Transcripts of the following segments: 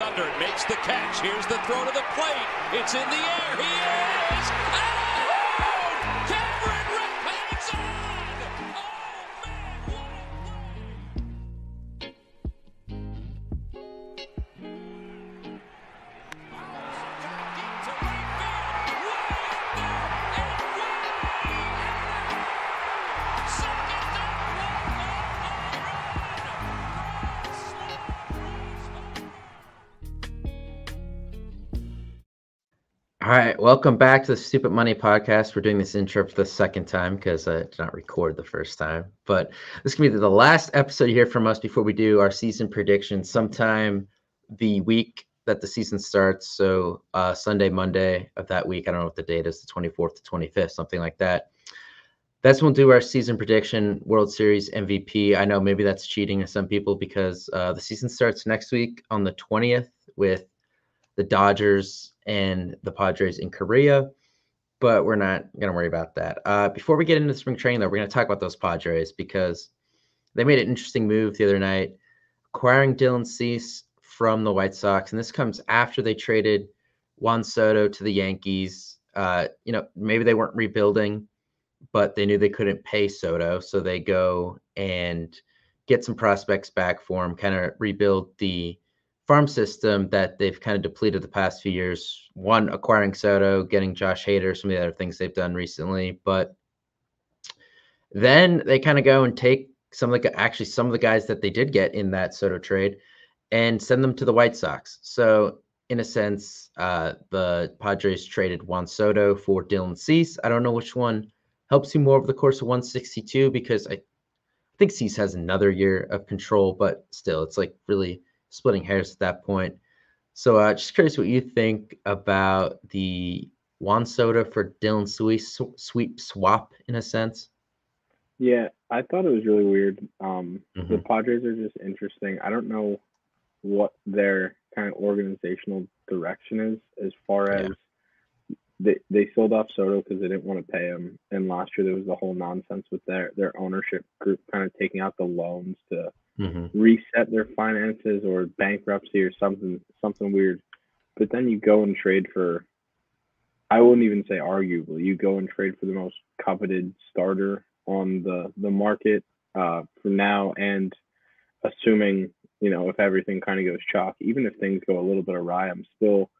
Under makes the catch. Here's the throw to the plate. It's in the air. He is out! Cameron hangs on! Oh, man, what a play! Deep to right field. Way up there and way second All right, welcome back to the Stupid Money Podcast. We're doing this intro for the second time because I did not record the first time. But this is going to be the last episode you hear from us before we do our season predictions sometime the week that the season starts. So Sunday, Monday of that week. I don't know what the date is, the 24th to 25th, something like that. That's when we'll do our season prediction, World Series MVP. I know maybe that's cheating to some people because the season starts next week on the 20th with the Dodgers and the Padres in Korea, but we're not going to worry about that. Before we get into spring training, though, we're going to talk about those Padres because they made an interesting move the other night, acquiring Dylan Cease from the White Sox, and this comes after they traded Juan Soto to the Yankees. Maybe they weren't rebuilding, but they knew they couldn't pay Soto, so they go and get some prospects back for him, kind of rebuild the farm system that they've kind of depleted the past few years. One, acquiring Soto, getting Josh Hader, some of the other things they've done recently. But then they kind of go and take some of the guys that they did get in that Soto trade and send them to the White Sox. So in a sense, the Padres traded Juan Soto for Dylan Cease. I don't know which one helps you more over the course of 162 because I think Cease has another year of control, but still, it's like really splitting hairs at that point. So just curious what you think about the Juan Soto for Dylan Cease sweep swap in a sense. Yeah, I thought it was really weird. The Padres are just interesting. I don't know what their kind of organizational direction is as far as they sold off Soto because they didn't want to pay him. And last year there was the whole nonsense with their ownership group kind of taking out the loans to reset their finances or bankruptcy or something weird. But then you go and trade for, I wouldn't even say arguably, you go and trade for the most coveted starter on the market for now, and assuming, if everything kind of goes chalk, even if things go a little bit awry, I'm still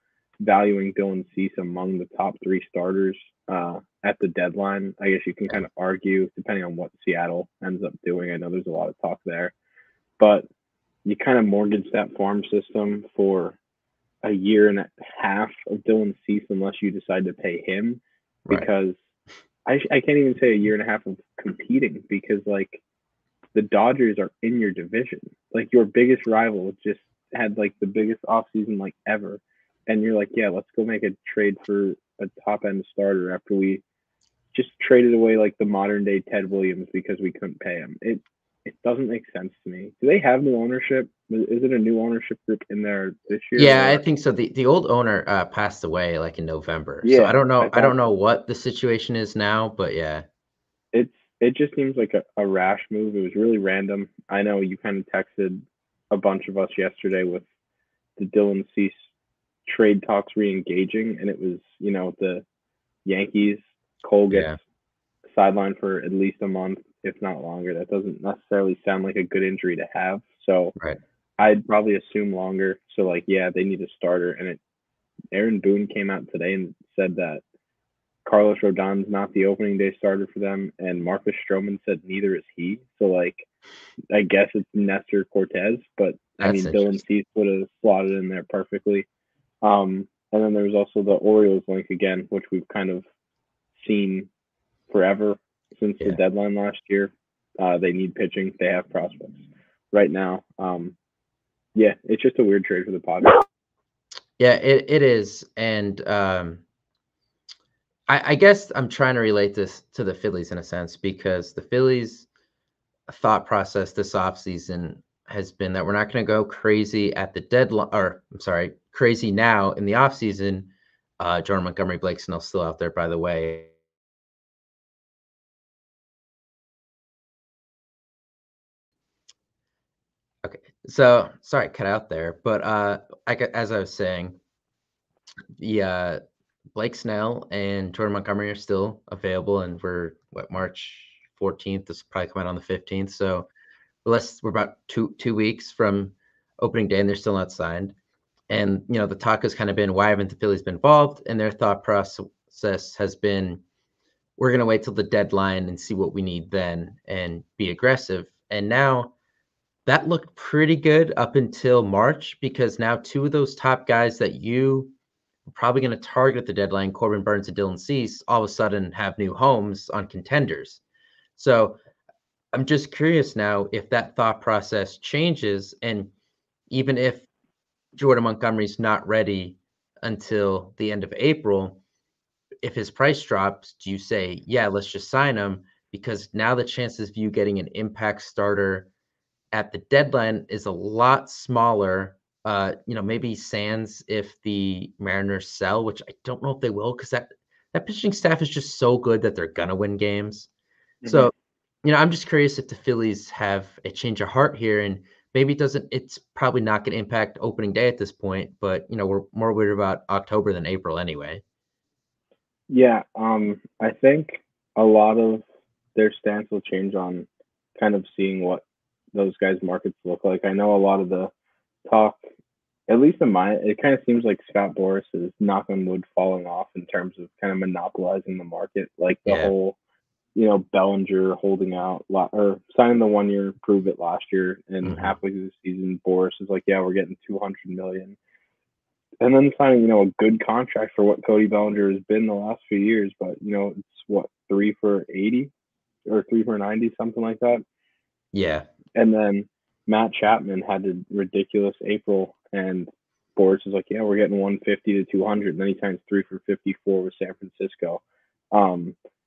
valuing Dylan Cease among the top three starters at the deadline. I guess you can kind of argue, depending on what Seattle ends up doing. I know there's a lot of talk there, but you kind of mortgage that farm system for a year and a half of Dylan Cease unless you decide to pay him, because I can't even say a year and a half of competing, because like the Dodgers are in your division. Like your biggest rival just had like the biggest offseason like ever. And you're like, yeah, let's go make a trade for a top end starter after we just traded away like the modern day Ted Williams because we couldn't pay him. It doesn't make sense to me. Do they have new ownership? Is it a new ownership group in there this year? Yeah, I think so. The old owner passed away like in November. Yeah, so I don't know. I don't know what the situation is now, but yeah. It just seems like a rash move. It was really random. I know you kind of texted a bunch of us yesterday with the Dylan Cease trade talks re-engaging, and it was, the Yankees, Cole gets sidelined for at least a month, if not longer. That doesn't necessarily sound like a good injury to have. So I'd probably assume longer. So like, yeah, they need a starter. And Aaron Boone came out today and said that Carlos Rodon's not the opening day starter for them, and Marcus Stroman said neither is he. So like, I guess it's Nestor Cortez, but I mean, Dylan Cease would have slotted in there perfectly. And then there was also the Orioles link again, which we've kind of seen forever since the deadline last year. They need pitching. They have prospects right now. It's just a weird trade for the Padres. Yeah, it is. And I guess I'm trying to relate this to the Phillies in a sense, because the Phillies' thought process this offseason has been that we're not going to go crazy at the deadline, or I'm sorry, crazy now in the offseason. Jordan Montgomery, Blake Snell's still out there, by the way. Okay, So sorry, cut out there, but as I was saying, the Blake Snell and Jordan Montgomery are still available, and we're March 14th. This will probably come out on the 15th. So we're about two weeks from opening day, and they're still not signed. And the talk has kind of been, why haven't the Phillies been involved? And their thought process has been, we're going to wait till the deadline and see what we need then and be aggressive. And now that looked pretty good up until March, because now two of those top guys that you were probably going to target at the deadline, Corbin Burns and Dylan Cease, all of a sudden have new homes on contenders. So I'm just curious now if that thought process changes, and even if Jordan Montgomery's not ready until the end of April, if his price drops, do you say, yeah, let's just sign him? Because now the chances of you getting an impact starter at the deadline is a lot smaller. Maybe sans if the Mariners sell, which I don't know if they will, because that pitching staff is just so good that they're gonna win games. So, I'm just curious if the Phillies have a change of heart here, and maybe it's probably not going to impact opening day at this point, but we're more worried about October than April anyway. Yeah, I think a lot of their stance will change on kind of seeing what those guys' markets look like. I know a lot of the talk, at least it kind of seems like Scott Boras is, knock on wood, falling off in terms of kind of monopolizing the market. Like the whole, Bellinger holding out or signing the 1 year, prove it last year, and halfway through the season, Boras is like, yeah, we're getting $200 million. And then signing, a good contract for what Cody Bellinger has been the last few years. But, it's what, 3 for 80 or 3 for 90, something like that. Yeah. And then Matt Chapman had a ridiculous April, and Boras is like, yeah, we're getting 150 to 200. And then he signs 3 for 54 with San Francisco.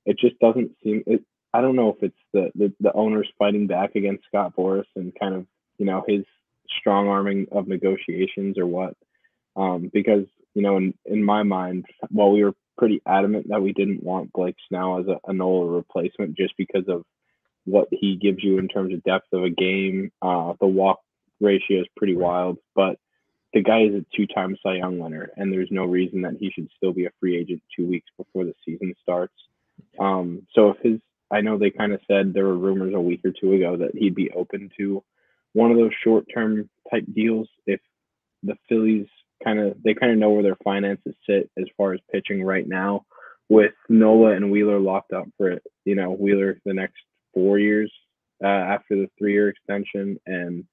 It just doesn't seem it. I don't know if it's the owners fighting back against Scott Boras and kind of, his strong arming of negotiations or what. Because, in my mind, while we were pretty adamant that we didn't want Blake Snell as a Nola replacement just because of what he gives you in terms of depth of a game, the walk ratio is pretty wild, but the guy is a two-time Cy Young winner, and there's no reason that he should still be a free agent 2 weeks before the season starts. So I know they kind of said, there were rumors a week or two ago that he'd be open to one of those short-term type deals if the Phillies kind of know where their finances sit as far as pitching right now, with Nola and Wheeler locked up for it. Wheeler the next 4 years after the 3-year extension, and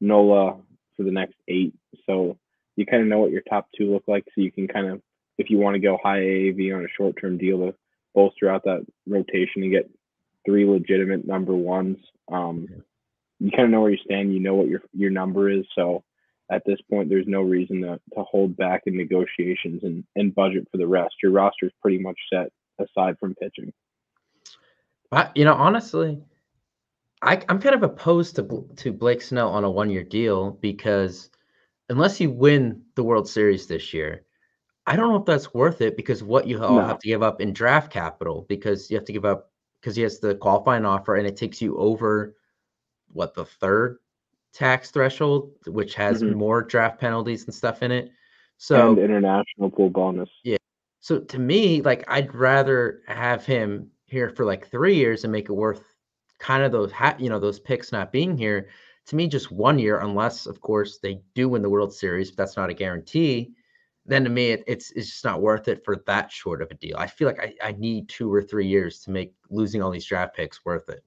Nola for the next 8. So you kind of know what your top two look like. So you can kind of, if you want to go high AAV on a short-term deal to bolster out that rotation and get 3 legitimate number ones, you kind of know where you stand. You know what your number is. So at this point, there's no reason to hold back in negotiations and budget for the rest. Your roster is pretty much set aside from pitching. Honestly, I'm kind of opposed to Blake Snell on a 1-year deal, because unless you win the World Series this year, I don't know if that's worth it, because what you all have to give up in draft capital, because you have to give up, because he has the qualifying offer, and it takes you over the third tax threshold, which has more draft penalties and stuff in it. So, and international pool bonus. Yeah. So to me, I'd rather have him here for 3 years and make it worth kind of those picks not being here. To me, just 1 year, unless of course they do win the World Series, but that's not a guarantee. Then to me, it's just not worth it for that short of a deal. I feel like I need 2 or 3 years to make losing all these draft picks worth it.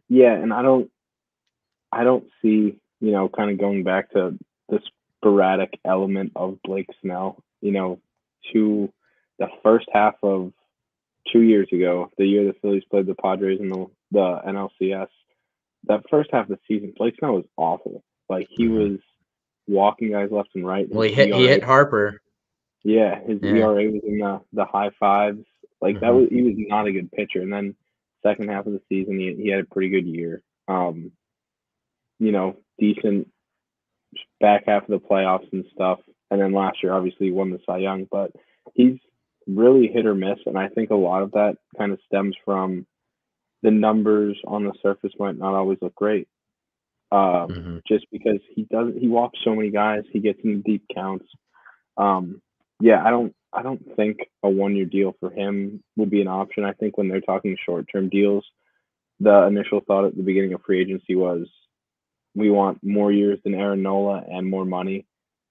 Yeah, and I don't see, kind of going back to the sporadic element of Blake Snell, to the first half of 2 years ago, the year the Phillies played the Padres in the NLCS. That first half of the season, Blake Snell was awful. He was walking guys left and right. Well, he hit Harper. Yeah, his ERA was in the high 5s. He was not a good pitcher. And then second half of the season, he had a pretty good year. Decent back half of the playoffs and stuff. And then last year, obviously, he won the Cy Young. But he's really hit or miss, and I think a lot of that kind of stems from the numbers on the surface might not always look great. just because he walks so many guys, he gets into deep counts. Yeah, I don't think a 1 year deal for him would be an option. I think when they're talking short term deals, the initial thought at the beginning of free agency was we want more years than Aaron Nola and more money.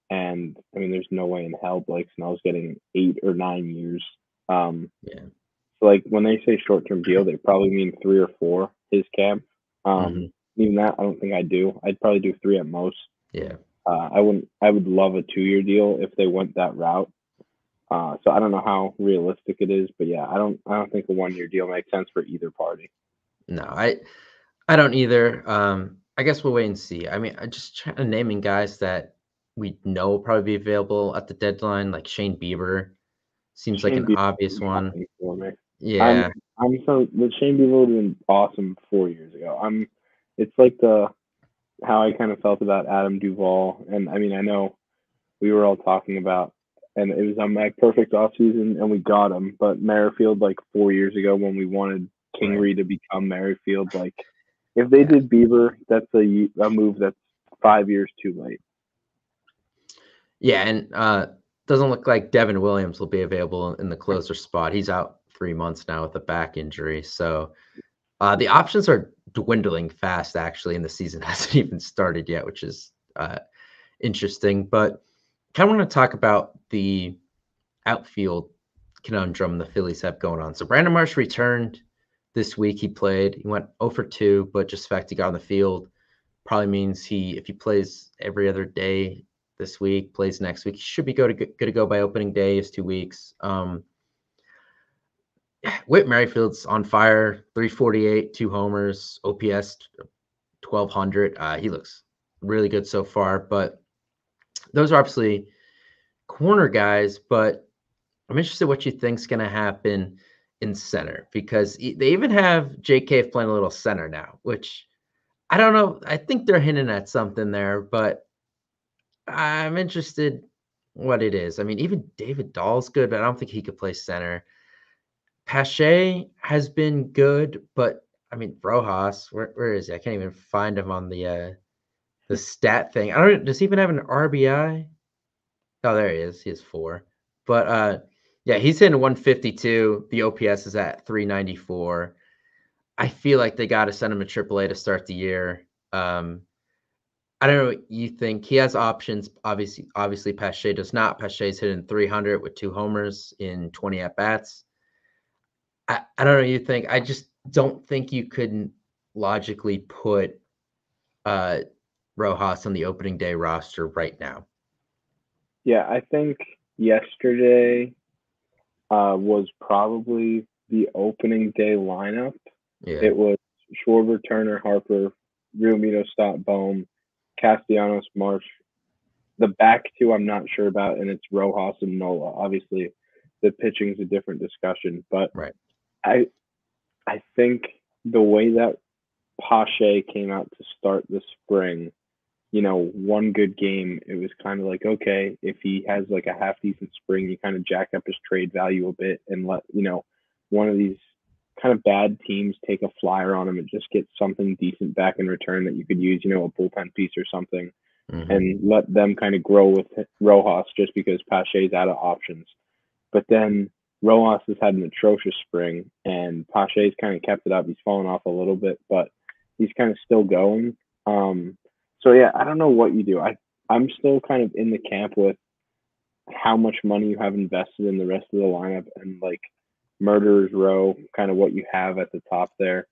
And I mean, there's no way in hell Blake Snell's getting 8 or 9 years. Yeah. So like when they say short term deal, they probably mean 3 or 4 his camp. Even that, I don't think I do. I'd probably do 3 at most. Yeah. I would love a 2 year deal if they went that route. So I don't know how realistic it is, but yeah, I don't think a 1 year deal makes sense for either party. No, I don't either. I guess we'll wait and see. I mean, I just trying to naming guys that we know will probably be available at the deadline, like Shane Bieber seems like an obvious one. For me. Yeah. I'm so the Shane Bieber would have been awesome 4 years ago. It's like how I kind of felt about Adam Duvall, and I mean I know we were all talking about, and it was on my perfect offseason, and we got him. But Merrifield, like 4 years ago, when we wanted Kingery to become Merrifield, like if they did Bieber, that's a move that's 5 years too late. Yeah, and doesn't look like Devin Williams will be available in the closer spot. He's out 3 months now with a back injury. So the options are dwindling fast, actually, and the season hasn't even started yet, which is interesting. But kind of want to talk about the outfield conundrum the Phillies have going on. So Brandon Marsh returned this week. He played. He went 0 for 2, but just the fact he got on the field probably means if he plays every other day this week, plays next week, he should be good to go by opening day. Is 2 weeks. Whit Merrifield's on fire, 348, 2 homers, OPS 1200. He looks really good so far, but those are obviously corner guys. But I'm interested what you think's going to happen in center, because they even have Jake Cave playing a little center now, which I don't know. I think they're hinting at something there, but I'm interested what it is. I mean, even David Dahl's good, but I don't think he could play center. Pache has been good, but I mean, Rojas, where is he? I can't even find him on the stat thing. I don't. Does he even have an RBI? Oh, there he is. He has 4. But yeah, he's hitting 152. The OPS is at 394. I feel like they got to send him to AAA to start the year. I don't know what you think. He has options. Obviously, Pache does not. Pache's hitting 300 with 2 homers in 20 at bats. I don't know what you think. I just don't think you couldn't logically put Rojas on the opening day roster right now. Yeah, I think yesterday was probably the opening day lineup. Yeah. It was Schwarber, Turner, Harper, Realmuto, Stott, Bohm, Castellanos, Marsh. The back 2 I'm not sure about, and it's Rojas and Nola. Obviously, the pitching's a different discussion, but right. I think the way that Pache came out to start the spring, one good game, it was kind of like, okay, if he has like a half decent spring, you kind of jack up his trade value a bit and let, one of these kind of bad teams take a flyer on him and just get something decent back in return that you could use, a bullpen piece or something, and let them kind of grow with Rojas just because Pache's out of options. But then Rojas has had an atrocious spring, and Pache's kind of kept it up. He's fallen off a little bit, but he's kind of still going. So yeah, I don't know what you do. I'm still kind of in the camp with how much money you have invested in the rest of the lineup, and like Murderer's Row, kind of what you have at the top there,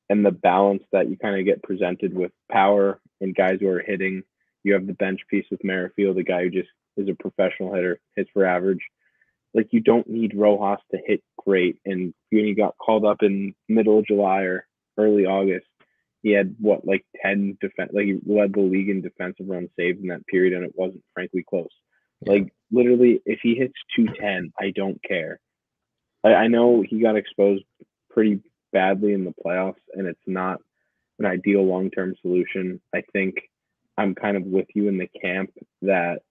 and the balance that you kind of get presented with power and guys who are hitting. You have the bench piece with Merrifield, a guy who just is a professional hitter, hits for average. Like, you don't need Rojas to hit great. And when he got called up in middle of July or early August, he had 10 defense, like he led the league in defensive runs saved in that period, and it wasn't frankly close. Yeah. Like, literally, if he hits 210, I don't care. I know he got exposed pretty badly in the playoffs, and it's not an ideal long-term solution. I think I'm kind of with you in the camp that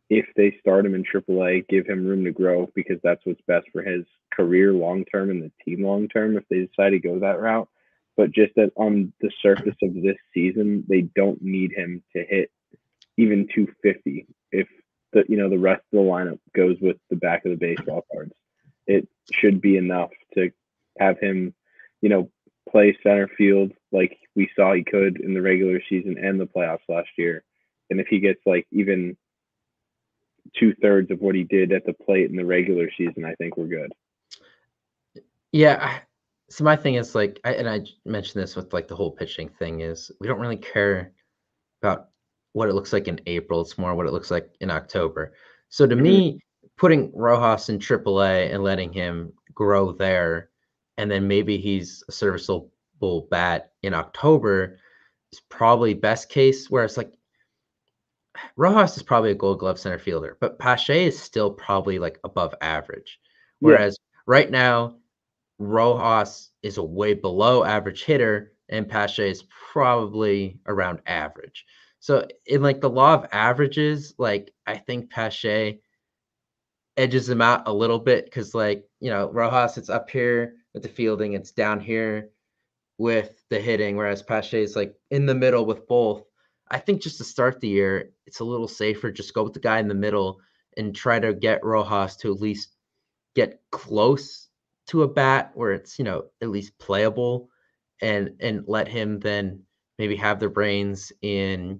if they start him in AAA, give him room to grow, because that's what's best for his career long-term and the team long-term if they decide to go that route. but just that on the surface of this season, they don't need him to hit even 250 if the rest of the lineup goes with the back of the baseball cards. It should be enough to have him, play center field like we saw he could in the regular season and the playoffs last year. And if he gets like even 2/3 of what he did at the plate in the regular season, I think we're good. Yeah. So my thing is like, I mentioned this with like the whole pitching thing is we don't really care about what it looks like in April. It's more what it looks like in October. So to me, putting Rojas in AAA and letting him grow there, and then maybe he's a serviceable bat in October is probably best case. Whereas like Rojas is probably a Gold Glove center fielder, but Pache is still probably like above average. Whereas right now, Rojas is a way below average hitter, and Pache is probably around average. So in like the law of averages, like I think Pache edges him out a little bit because like Rojas, it's up here with the fielding, it's down here with the hitting, whereas Pache is like in the middle with both. I think just to start the year, it's a little safer. Just go with the guy in the middle and try to get Rojas to at least get close to a bat where it's, at least playable and let him then maybe have the reins in,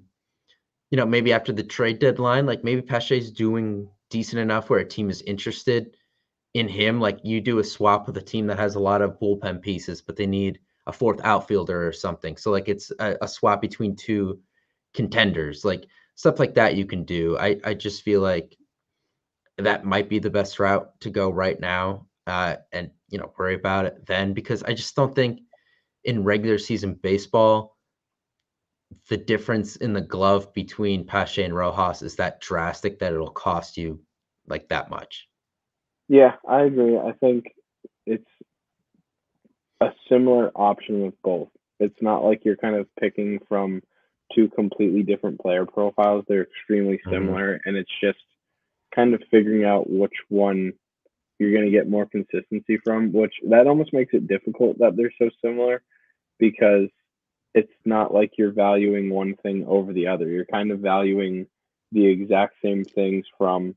maybe after the trade deadline, like maybe Pache's doing decent enough where a team is interested in him. Like you do a swap with a team that has a lot of bullpen pieces, but they need a fourth outfielder or something. So like it's a swap between two contenders, like stuff like that you can do. I just feel like that might be the best route to go right now, and worry about it then, because I just don't think in regular season baseball the difference in the glove between Pache and Rojas is that drastic that it'll cost you like that much. Yeah, I agree. I think it's a similar option with both. It's not like you're kind of picking from two completely different player profiles. They're extremely similar, and it's just kind of figuring out which one you're going to get more consistency from, which that almost makes it difficult that they're so similar, because it's not like you're valuing one thing over the other. You're kind of valuing the exact same things from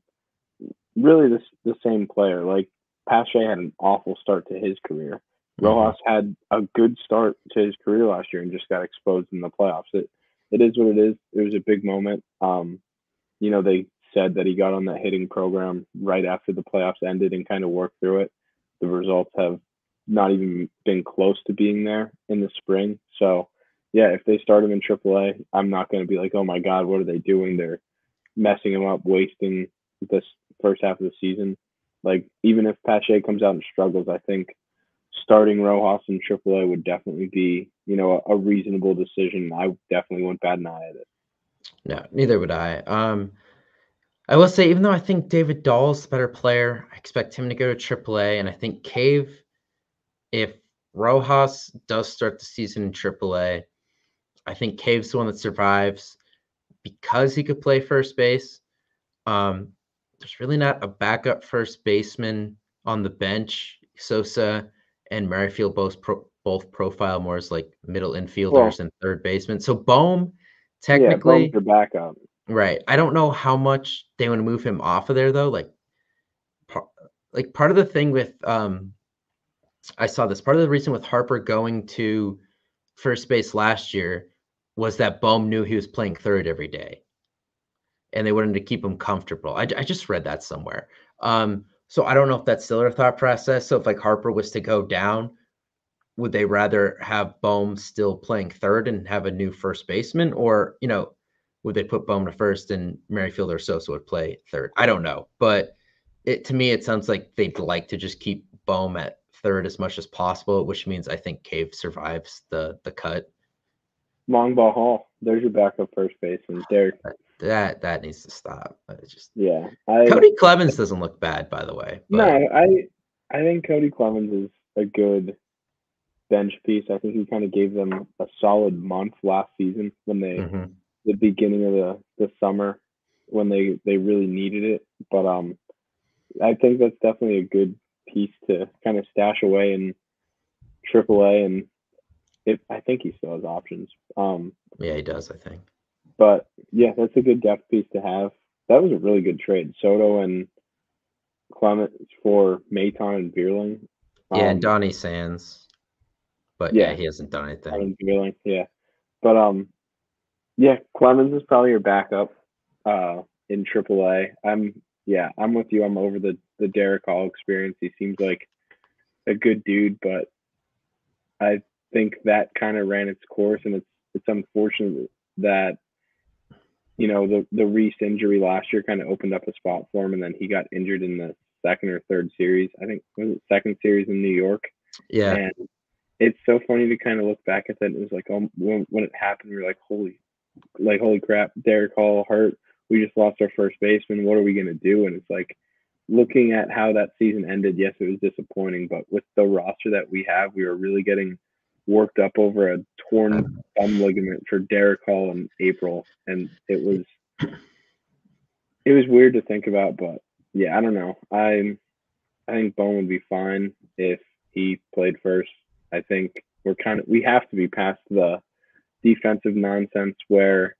really the same player. Like Pache had an awful start to his career. Rojas had a good start to his career last year and just got exposed in the playoffs. It is what it is. It was a big moment. They said that he got on that hitting program right after the playoffs ended and kind of worked through it. The results have not even been close to being there in the spring. So, yeah, if they start him in AAA, I'm not going to be like, oh, my God, what are they doing? They're messing him up, wasting this first half of the season. Like, even if Pache comes out and struggles, I think starting Rojas in AAA would definitely be, a reasonable decision. I definitely wouldn't bat an eye at it. No, neither would I. I will say, even though I think David Dahl's the better player, I expect him to go to AAA, and I think Cave, if Rojas does start the season in AAA, I think Cave's the one that survives because he could play first base. There's really not a backup first baseman on the bench. Sosa and Merrifield both profile more as like middle infielders and third baseman. So Bohm, technically, Bohm's your backup. Right. I don't know how much they want to move him off of there though. Like part of the thing with I saw this, part of the reason with Harper going to first base last year was that Bohm knew he was playing third every day, and they wanted to keep him comfortable. I just read that somewhere. So I don't know if that's still their thought process. So if like Harper was to go down, would they rather have Bohm still playing third and have a new first baseman, or would they put Bohm to first and Merrifield or Sosa would play third? I don't know, but to me it sounds like they'd like to just keep Bohm at third as much as possible, which means I think Cave survives the cut. Long ball Hall, there's your backup first baseman. Derek. That needs to stop. Cody Clemens doesn't look bad, by the way. But... No, I think Cody Clemens is a good bench piece. I think he kind of gave them a solid month last season when they the beginning of the summer when they really needed it. But I think that's definitely a good piece to kind of stash away in AAA, and I think he still has options. Yeah, he does, I think. But yeah, that's a good depth piece to have. That was a really good trade. Soto and Clemens for Maton and Bierling. Yeah, and Donnie Sands. But yeah, he hasn't done anything. Bierling, yeah. But yeah, Clemens is probably your backup in AAA. I'm with you. I'm over the Derek Hall experience. He seems like a good dude, but I think that kind of ran its course, and it's unfortunate that the Reese injury last year kind of opened up a spot for him, and then he got injured in the second or third series. I think was it second series in New York. Yeah, and it's so funny to kind of look back at that. It was like, oh, when it happened, we were like, holy crap, Derek Hall hurt. We just lost our first baseman. What are we gonna do? And it's like, looking at how that season ended, yes, it was disappointing, but with the roster that we have, we were really getting worked up over a torn thumb ligament for Derek Hall in April, and it was weird to think about. But yeah, I don't know. I think Bone would be fine if he played first. I think we have to be past the defensive nonsense where,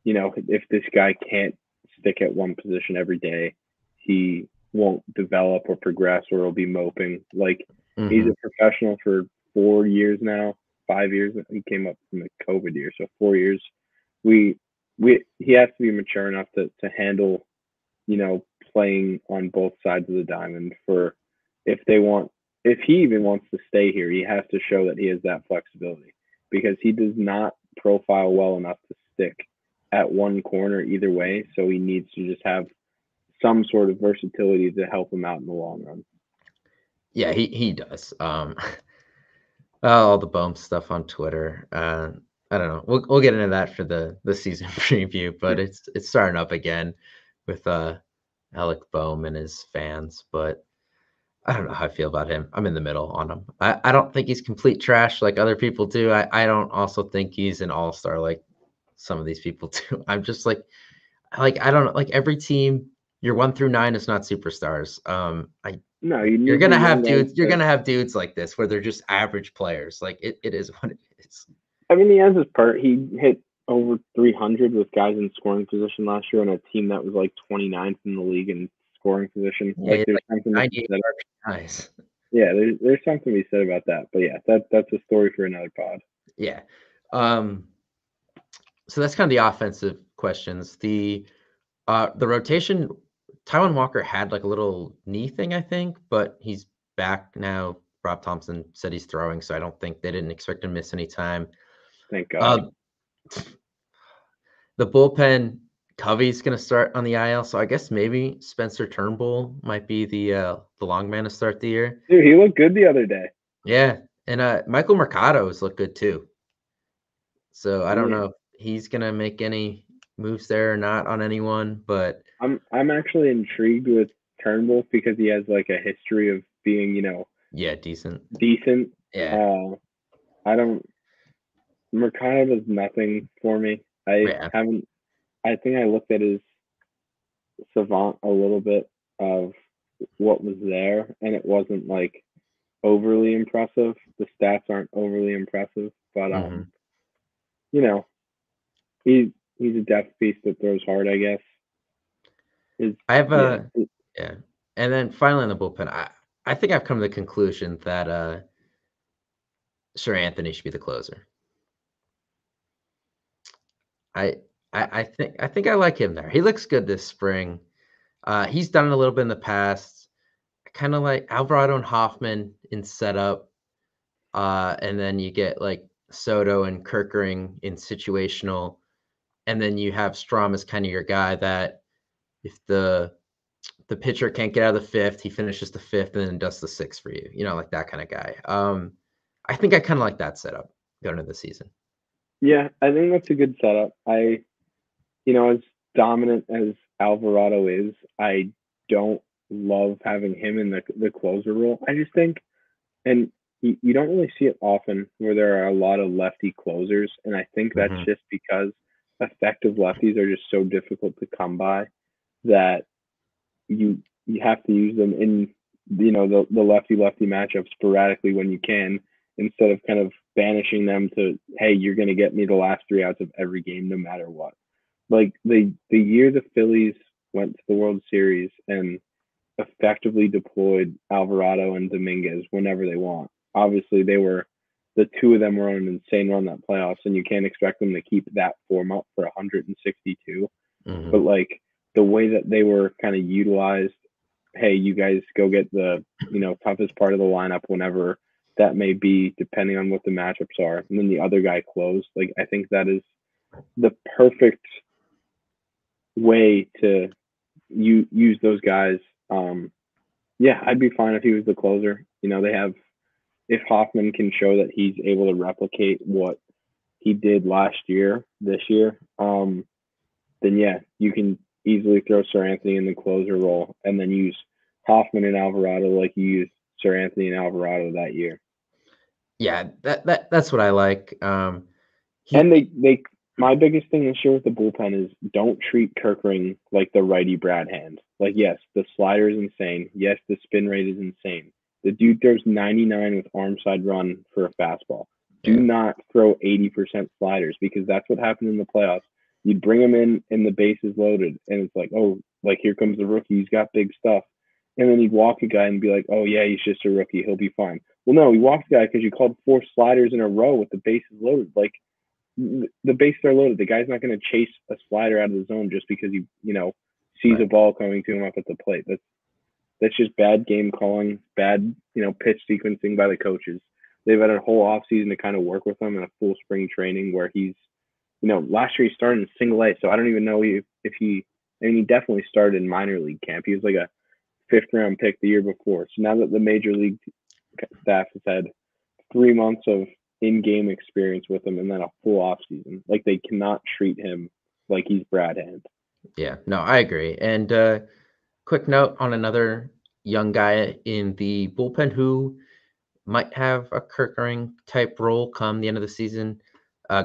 if this guy can't stick at one position every day, he won't develop or progress, or he'll be moping. Like, he's a professional for 4 years now, 5 years. He came up from the COVID year, so 4 years. He has to be mature enough to handle, playing on both sides of the diamond. For if he even wants to stay here, he has to show that he has that flexibility, because he does not profile well enough to stick at one corner either way. So he needs to just have some sort of versatility to help him out in the long run. Yeah, he does. All the Bohm stuff on Twitter. I don't know. We'll get into that for the season preview, but it's starting up again with Alec Bohm and his fans. But I don't know how I feel about him. I'm in the middle on him. I don't think he's complete trash like other people do. I don't also think he's an all-star like some of these people do. I'm just like I don't know. Like, every team, your 1 through 9 is not superstars. You're gonna have dudes. You're gonna have dudes like this where they're just average players. Like, it is what it is. I mean, he has his part. He hit over 300 with guys in scoring position last year on a team that was like 29th in the league in scoring position. Yeah, there's like something 98 guys. Yeah, there's something to be said about that. But yeah, that's a story for another pod. Yeah. So that's kind of the offensive questions. The rotation, Taijuan Walker had like a little knee thing, I think, but he's back now. Rob Thompson said he's throwing, so I don't think they didn't expect him to miss any time. Thank God. The bullpen, Covey's going to start on the IL, so I guess maybe Spencer Turnbull might be the long man to start the year. Dude, he looked good the other day. Yeah, and Michael Mercado has looked good too. So I don't know if he's going to make any moves there or not on anyone, but I'm actually intrigued with Turnbull because he has like a history of being, decent. Yeah. Mercado does nothing for me. I think I looked at his savant a little bit of what was there, and it wasn't like overly impressive. The stats aren't overly impressive, but he's a depth piece that throws hard, I guess. And then finally in the bullpen, I think I've come to the conclusion that Sir Anthony should be the closer. I think I like him there. He looks good this spring. He's done it a little bit in the past. Kind of like Alvarado and Hoffman in setup. And then you get like Soto and Kerkering in situational. And then you have Strom as kind of your guy that if the pitcher can't get out of the fifth, he finishes the fifth and then does the sixth for you. Like that kind of guy. I think I kind of like that setup going into the season. Yeah, I think that's a good setup. As dominant as Alvarado is, I don't love having him in the closer role. I just think, and you don't really see it often where there are a lot of lefty closers, and I think that's just because effective lefties are just so difficult to come by that you have to use them in the lefty matchup sporadically when you can, instead of kind of banishing them to, hey, you're going to get me the last 3 outs of every game no matter what. Like the year the Phillies went to the World Series and effectively deployed Alvarado and Dominguez whenever they want. Obviously, the two of them were on an insane run that playoffs, and you can't expect them to keep that form up for 162. Mm-hmm. But like the way that they were kind of utilized, hey, you guys go get the toughest part of the lineup whenever that may be, depending on what the matchups are, and then the other guy closed. Like I think that is the perfect way to use those guys. Yeah, I'd be fine if he was the closer. They have, if Hoffman can show that he's able to replicate what he did last year, this year, then yeah, you can easily throw Sir Anthony in the closer role and then use Hoffman and Alvarado like you used Sir Anthony and Alvarado that year. Yeah, that's what I like. And my biggest thing this year with the bullpen is don't treat Kerkering like the righty Brad Hand. Like, yes, the slider is insane. Yes, the spin rate is insane. The dude throws 99 with arm side run for a fastball. Do not throw 80% sliders because that's what happened in the playoffs. You'd bring him in and the base is loaded, and it's like, oh, like here comes the rookie. He's got big stuff. And then he'd walk a guy and be like, oh, yeah, he's just a rookie. He'll be fine. Well, no, he walked a guy because you called 4 sliders in a row with the bases loaded. Like, the bases are loaded. The guy's not going to chase a slider out of the zone just because he, sees a ball coming to him up at the plate. That's just bad game calling, bad, pitch sequencing by the coaches. They've had a whole offseason to kind of work with him in a full spring training where he's, last year he started in single A, so I don't even know if he definitely started in minor league camp. He was like a 5th-round pick the year before. So now that the major league staff has had 3 months of in-game experience with him and then a full offseason, like they cannot treat him like he's Brad Hand. Yeah, no, I agree. And quick note on another young guy in the bullpen who might have a Kerkering type role come the end of the season.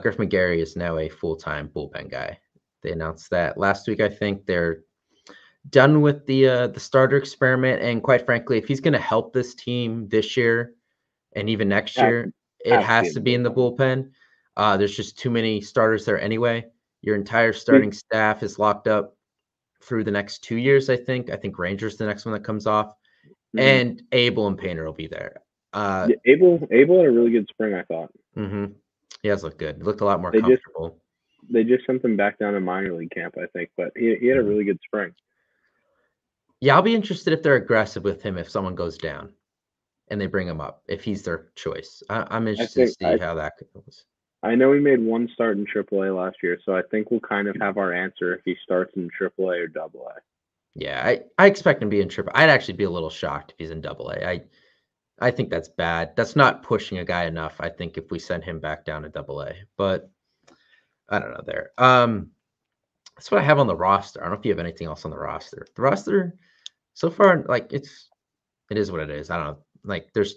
Griff McGarry is now a full-time bullpen guy. They announced that last week. I think they're done with the starter experiment, and quite frankly, if he's going to help this team this year and even next year, it has to be in the bullpen. There's just too many starters there anyway. Your entire starting staff is locked up through the next 2 years, I think. I think Ranger's the next one that comes off. Mm-hmm. And Abel and Painter will be there. Abel had a really good spring, I thought. Mm-hmm. He has looked good. He looked a lot more comfortable. They just sent him back down to minor league camp, I think, but he had a really good spring. Yeah, I'll be interested if they're aggressive with him if someone goes down and they bring him up, if he's their choice. I'm interested to see how that goes. I know he made one start in AAA last year, so I think we'll kind of have our answer if he starts in AAA or AA. Yeah, I expect him to be in AAA. I'd actually be a little shocked if he's in AA. I think that's bad. That's not pushing a guy enough, I think, if we send him back down to AA. But I don't know there. That's what I have on the roster. I don't know if you have anything else on the roster. The roster so far, like it is what it is. I don't know. Like there's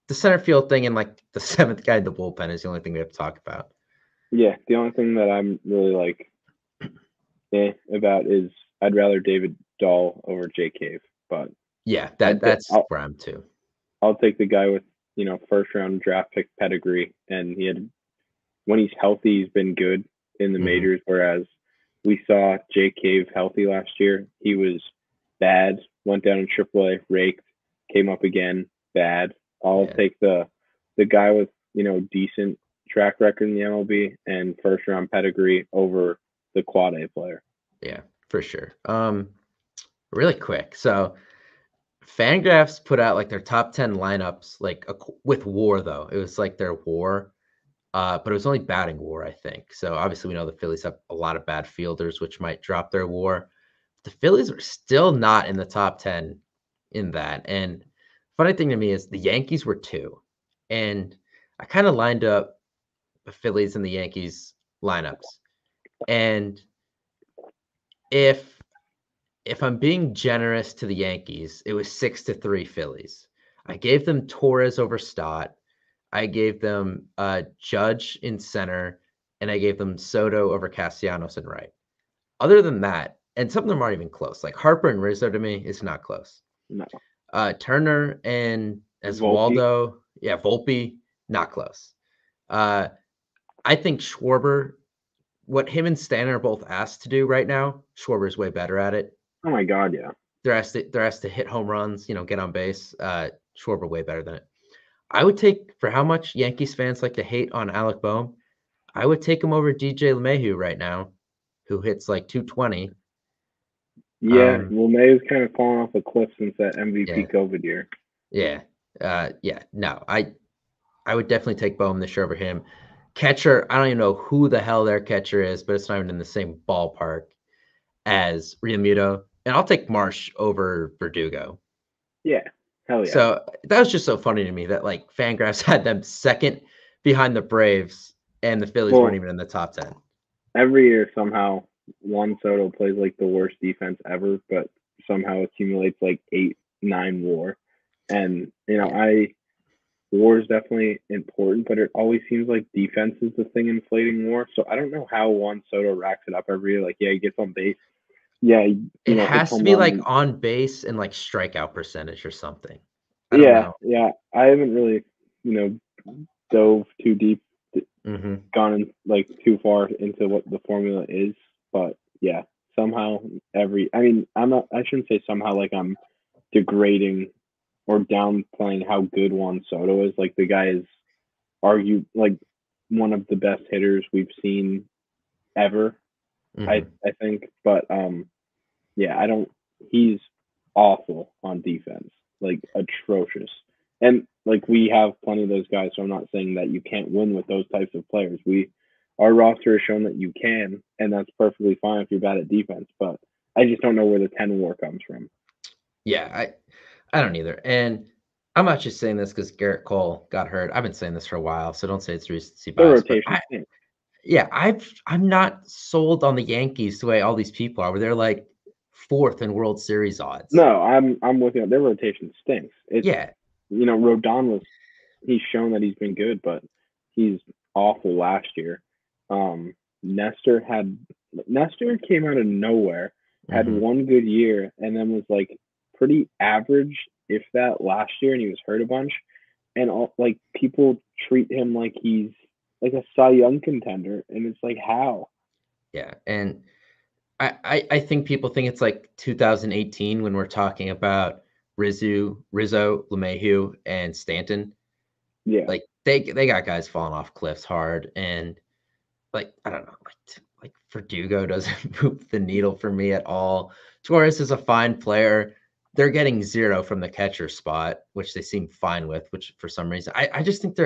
the center field thing and like the 7th guy in the bullpen is the only thing we have to talk about. Yeah, the only thing that I'm really like about is I'd rather David Dahl over Jay Cave. But yeah, that's where I'm too. I'll take the guy with, 1st-round draft pick pedigree, and when he's healthy, he's been good in the majors, whereas we saw Jay Cave healthy last year. He was bad, went down in AAA, raked, came up again, bad. I'll take the guy with, decent track record in the MLB and 1st-round pedigree over the quad A player. Yeah, for sure. Really quick. So Fangraphs put out like their top 10 lineups, like with WAR though. It was like their WAR, but it was only batting WAR, I think. So obviously we know the Phillies have a lot of bad fielders, which might drop their WAR. The Phillies are still not in the top 10 in that. And funny thing to me is the Yankees were 2. And I kind of lined up the Phillies and the Yankees lineups. And if I'm being generous to the Yankees, it was 6-3 Phillies. I gave them Torres over Stott. I gave them Judge in center, and I gave them Soto over Castellanos in right. Other than that, and some of them aren't even close. Like Harper and Rizzo to me is not close. No. Turner and Oswaldo, Volpe, not close. I think Schwarber, what him and Stanton are both asked to do right now, Schwarber's way better at it. Oh my God, yeah. They're asked to hit home runs, get on base. Schwarber way better than it. I would take, for how much Yankees fans like to hate on Alec Boehm, I would take him over DJ LeMahieu right now, who hits like 220. Yeah, LeMahieu's kind of fallen off a cliff since that MVP COVID year. Yeah. No, I would definitely take Boehm this year over him. Catcher, I don't even know who the hell their catcher is, but it's not even in the same ballpark as Realmuto. And I'll take Marsh over Verdugo. Yeah, hell yeah. So that was just so funny to me that like Fangraphs had them second behind the Braves and the Phillies weren't even in the top 10. Every year somehow Juan Soto plays like the worst defense ever, but somehow accumulates like 8-9 WAR. And WAR is definitely important, but it always seems like defense is the thing inflating WAR. So I don't know how Juan Soto racks it up every year. Like, yeah, he gets on base. Yeah, it has to be like on base and like strikeout percentage or something. I don't know. Yeah. I haven't really, dove too deep, gone in, like too far into what the formula is. But yeah, somehow I shouldn't say somehow like I'm degrading or downplaying how good Juan Soto is. Like, the guy is argued like one of the best hitters we've seen ever. I think, but he's awful on defense, like atrocious. And like, we have plenty of those guys, so I'm not saying that you can't win with those types of players. Our roster has shown that you can, and that's perfectly fine if you're bad at defense. But I just don't know where the 10 WAR comes from. Yeah, I don't either. And I'm not just saying this because Garrett Cole got hurt. I've been saying this for a while, so don't say it's recency bias. I'm not sold on the Yankees the way all these people are, where they're like fourth in World Series odds. No, I'm with you. Their rotation stinks. Rodon he's shown that he's been good, but he's awful last year. Nestor came out of nowhere, had one good year, and then was like pretty average, if that, last year, and he was hurt a bunch. And people treat him like he's like a Cy Young contender, and it's like, how? Yeah, and I think people think it's like 2018 when we're talking about Rizzo, LeMahieu, and Stanton. Yeah, like they got guys falling off cliffs hard, and like I don't know, like Verdugo doesn't move the needle for me at all. Torres is a fine player. They're getting 0 from the catcher spot, which they seem fine with, which for some reason I just think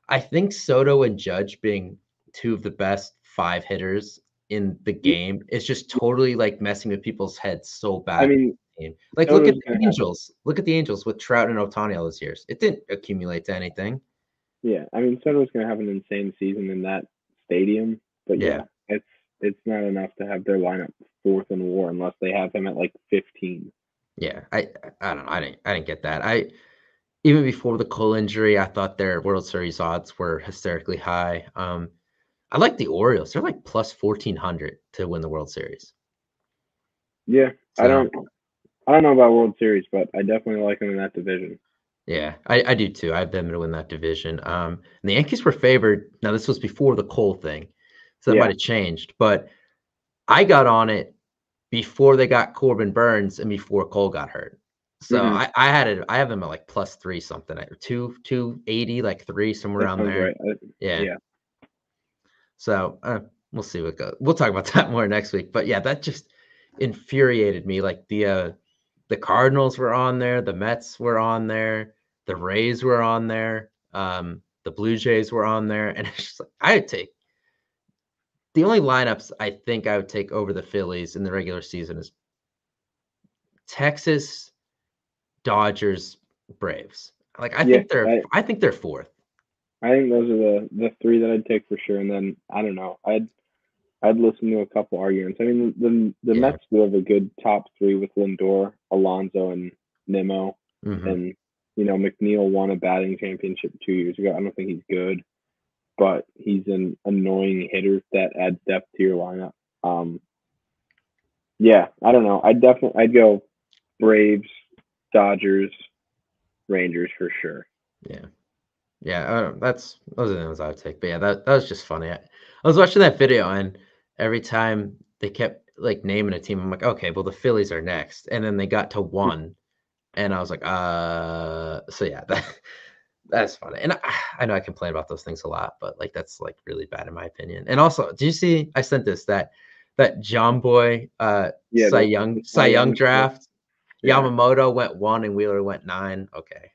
I think Soto and Judge being two of the best 5 hitters in the game is just totally like messing with people's heads so bad. I mean, like look at the Angels. Look at the Angels with Trout and Ohtani all those years. It didn't accumulate to anything. Yeah, I mean, Soto's going to have an insane season in that stadium, but it's not enough to have their lineup 4th in WAR unless they have him at like 15. Yeah, I don't know. I didn't get that. Even before the Cole injury, I thought their World Series odds were hysterically high. I like the Orioles. They're like plus 1,400 to win the World Series. Yeah, so, I don't know about World Series, but I definitely like them in that division. Yeah, I do too. I have them to win that division. And the Yankees were favored. Now, this was before the Cole thing, so that might have changed. But I got on it before they got Corbin Burns and before Cole got hurt. So I have them at like plus 3 something, or 280, like 3, somewhere around there. Right. Yeah. So we'll see what goes. We'll talk about that more next week. But yeah, that just infuriated me. Like the Cardinals were on there, the Mets were on there, the Rays were on there, the Blue Jays were on there, and it's just like I would take the only lineups I think I would take over the Phillies in the regular season is Texas, Dodgers, Braves. Like I think they're 4th. I think those are the 3 that I'd take for sure, and then I don't know. I'd listen to a couple arguments. I mean, the Mets do have a good top 3 with Lindor, Alonso, and Nimmo. And McNeil won a batting championship 2 years ago. I don't think he's good, but he's an annoying hitter that adds depth to your lineup. I don't know. I'd go Braves, Dodgers, Rangers for sure. Yeah, those are the ones I would take. But yeah, that was just funny. I was watching that video, and every time they kept like naming a team, I'm like, okay, well the Phillies are next, and then they got to one, and I was like, so yeah, that's funny. And I know I complain about those things a lot, but like that's like really bad in my opinion. And also, do you see? I sent this that John Boy Yeah, the Cy Young draft. Yeah. Yamamoto went 1 and Wheeler went 9. Okay.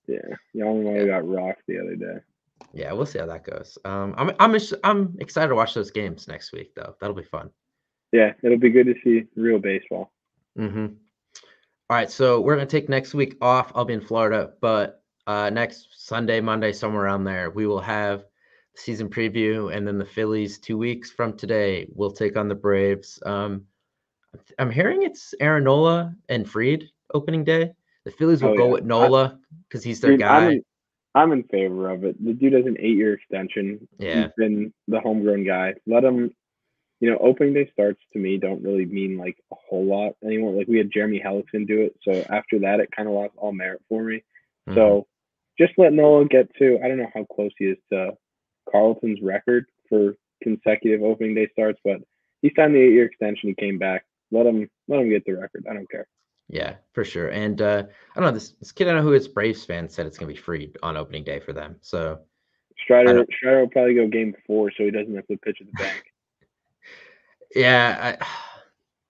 Yeah, Yamamoto got rocked the other day. Yeah, we'll see how that goes. I'm excited to watch those games next week, though. That'll be fun. Yeah, it'll be good to see real baseball. Mm-hmm. All right, so we're gonna take next week off. I'll be in Florida, but next Sunday, Monday, somewhere around there, we will have season preview, and then the Phillies 2 weeks from today will take on the Braves. I'm hearing it's Aaron Nola and Fried opening day. The Phillies will go with Nola because he's their guy. I'm in favor of it. The dude has an 8-year extension. Yeah. He's been the homegrown guy. Let him, opening day starts to me don't really mean like a whole lot anymore. Like we had Jeremy Hellickson do it. So after that, it kind of lost all merit for me. Mm-hmm. So just let Nola get to, I don't know how close he is to Carlton's record for consecutive opening day starts, but he signed the 8-year extension. He came back. Let him get the record. I don't care. Yeah, for sure. And I don't know, this kid, I know who is Braves fan, said it's gonna be free on opening day for them. So Strider will probably go game 4, so he doesn't have to pitch at the bank. Yeah,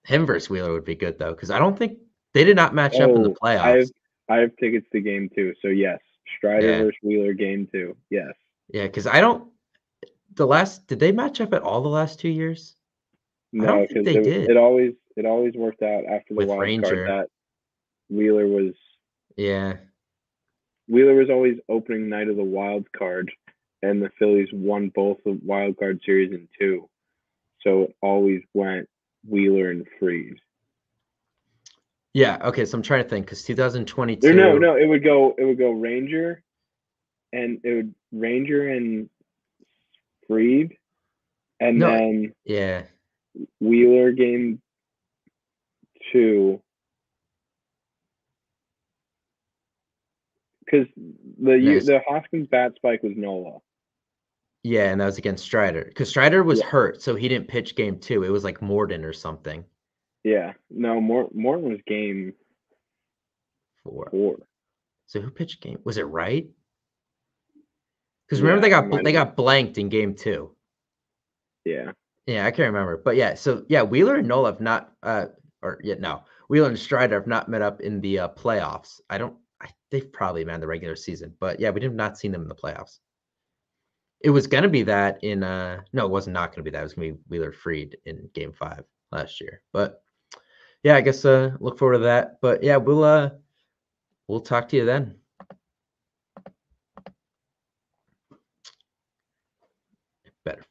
him versus Wheeler would be good though, because I don't think they did not match up in the playoffs. I have tickets to game 2, so yes, Strider versus Wheeler game 2. Yes. Yeah, because did they match up at all the last 2 years? No, I don't think they did. It always worked out after the wild card that Wheeler was. Yeah. Wheeler was always opening night of the wild card, and the Phillies won both the wild card series in 2. So it always went Wheeler and Fried. Yeah. Okay. So I'm trying to think because 2022. No. It would go Ranger, and Fried, and then Wheeler game 2. Because the Hoskins bat spike was Nola. Yeah, and that was against Strider. Because Strider was hurt, so he didn't pitch game 2. It was like Morden or something. Yeah. No, Morden was game 4. So who pitched game? Was it Wright? Because remember they got blanked in game 2. Yeah. Yeah, I can't remember. But yeah, so yeah, Wheeler and Nola have not Wheeler and Strider have not met up in the playoffs. They've probably met in the regular season, but yeah, we have not seen them in the playoffs. It was gonna be that in no, it was not gonna be that. It was gonna be Wheeler Fried in game 5 last year. But yeah, I guess look forward to that. But yeah, we'll talk to you then. Better